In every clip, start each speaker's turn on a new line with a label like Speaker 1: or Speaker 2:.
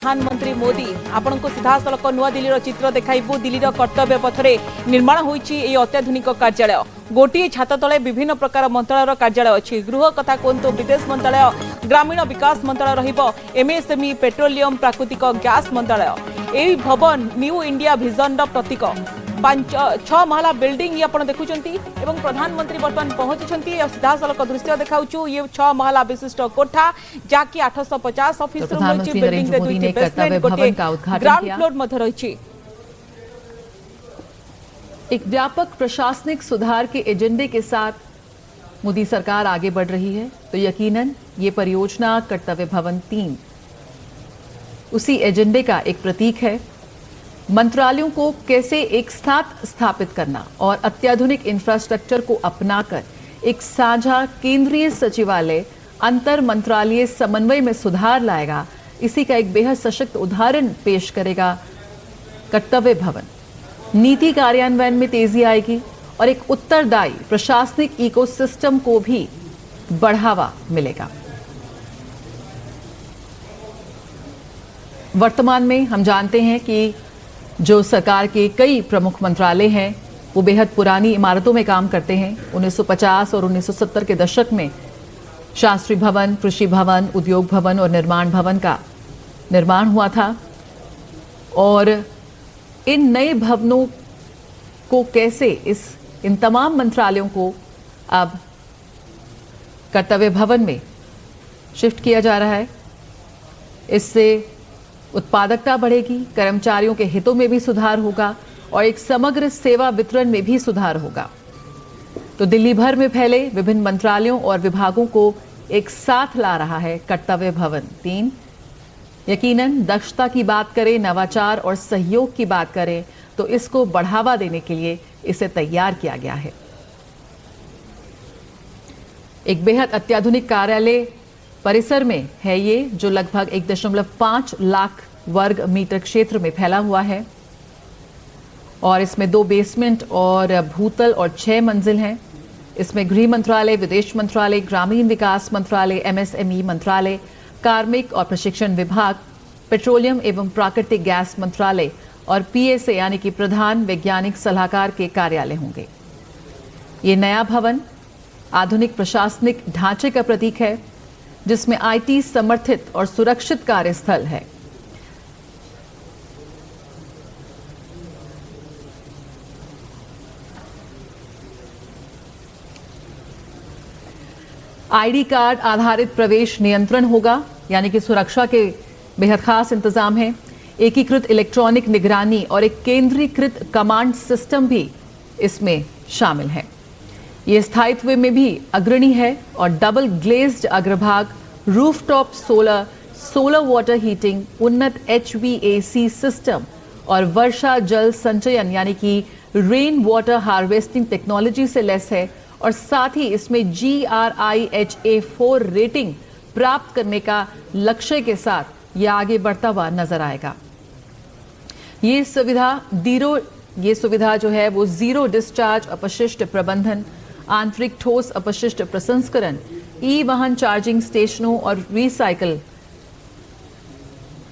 Speaker 1: प्रधानमंत्री मोदी आपण को सीधा सड़क नुआ दिल्ली चित्र देखाइबू। दिल्ली कर्तव्य पथरे निर्माण होईची ए अत्याधुनिक कार्यालय। गोटे छात तले विभिन्न प्रकार मंत्रालय कार्यालय अच्छी। गृह कथा कहतु विदेश मंत्रालय, ग्रामीण विकास मंत्रालय रहिबो, एमएसएमई, पेट्रोलियम, प्राकृतिक गैस मंत्रालय। ए भवन न्यू इंडिया विजन प्रतीक। 5-6 महला बिल्डिंग आपण देखुचंती एवं प्रधानमंत्री वर्तमान पहुंची। सीधा सड़क दृश्य देखाउछु। ये 6 महला विशिष्ट कोठा जाकि 850 ऑफिस रूम रही। बिल्डिंग दे दुईटी बेसमेंट गोटे ग्राउंड फ्लोर मध्ये रही।
Speaker 2: एक व्यापक प्रशासनिक सुधार के एजेंडे के साथ मोदी सरकार आगे बढ़ रही है, तो यकीनन ये परियोजना कर्तव्य भवन 3 उसी एजेंडे का एक प्रतीक है। मंत्रालयों को कैसे एक साथ स्थापित करना और अत्याधुनिक इंफ्रास्ट्रक्चर को अपनाकर एक साझा केंद्रीय सचिवालय अंतर मंत्रालय समन्वय में सुधार लाएगा, इसी का एक बेहद सशक्त उदाहरण पेश करेगा कर्तव्य भवन। नीति कार्यान्वयन में तेजी आएगी और एक उत्तरदायी प्रशासनिक इकोसिस्टम को भी बढ़ावा मिलेगा। वर्तमान में हम जानते हैं कि जो सरकार के कई प्रमुख मंत्रालय हैं वो बेहद पुरानी इमारतों में काम करते हैं। 1950 और 1970 के दशक में शास्त्री भवन, कृषि भवन, उद्योग भवन और निर्माण भवन का निर्माण हुआ था। और इन नए भवनों को कैसे इन तमाम मंत्रालयों को अब कर्तव्य भवन में शिफ्ट किया जा रहा है, इससे उत्पादकता बढ़ेगी, कर्मचारियों के हितों में भी सुधार होगा और एक समग्र सेवा वितरण में भी सुधार होगा। तो दिल्ली भर में फैले विभिन्न मंत्रालयों और विभागों को एक साथ ला रहा है कर्तव्य भवन 3। यकीनन दक्षता की बात करें, नवाचार और सहयोग की बात करें, तो इसको बढ़ावा देने के लिए इसे तैयार किया गया है। एक बेहद अत्याधुनिक कार्यालय परिसर में है ये, जो लगभग 1.5 लाख वर्ग मीटर क्षेत्र में फैला हुआ है और इसमें 2 बेसमेंट और भूतल और 6 मंजिल हैं। इसमें गृह मंत्रालय, विदेश मंत्रालय, ग्रामीण विकास मंत्रालय, एमएसएमई मंत्रालय, कार्मिक और प्रशिक्षण विभाग, पेट्रोलियम एवं प्राकृतिक गैस मंत्रालय और पीएसए यानी कि प्रधान वैज्ञानिक सलाहकार के कार्यालय होंगे। ये नया भवन आधुनिक प्रशासनिक ढांचे का प्रतीक है, जिसमें आईटी समर्थित और सुरक्षित कार्यस्थल है। आईडी कार्ड आधारित प्रवेश नियंत्रण होगा, यानी कि सुरक्षा के बेहद खास इंतजाम है। एकीकृत इलेक्ट्रॉनिक निगरानी और एक केंद्रीकृत कमांड सिस्टम भी इसमें शामिल है। ये स्थायित्व में भी अग्रणी है और डबल ग्लेज्ड अग्रभाग, रूफटॉप सोलर वाटर हीटिंग, उन्नत HVAC सिस्टम और वर्षा जल संचयन यानी कि रेन वाटर हार्वेस्टिंग टेक्नोलॉजी से लैस है। और साथ ही इसमें GRIHA4 रेटिंग प्राप्त करने का लक्ष्य के साथ यह आगे बढ़ता हुआ नजर आएगा। ये सुविधा जो है वो जीरो डिस्चार्ज अपशिष्ट प्रबंधन, आंतरिक ठोस अपशिष्ट प्रसंस्करण, ई वाहन चार्जिंग स्टेशनों और रिसाइकल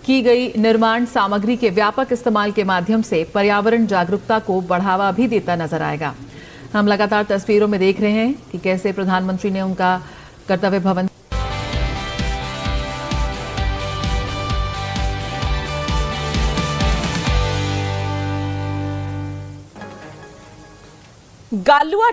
Speaker 2: की गई निर्माण सामग्री के व्यापक इस्तेमाल के माध्यम से पर्यावरण जागरूकता को बढ़ावा भी देता नजर आएगा। हम लगातार तस्वीरों में देख रहे हैं कि कैसे प्रधानमंत्री ने उनका कर्तव्य भवन
Speaker 1: गालुआ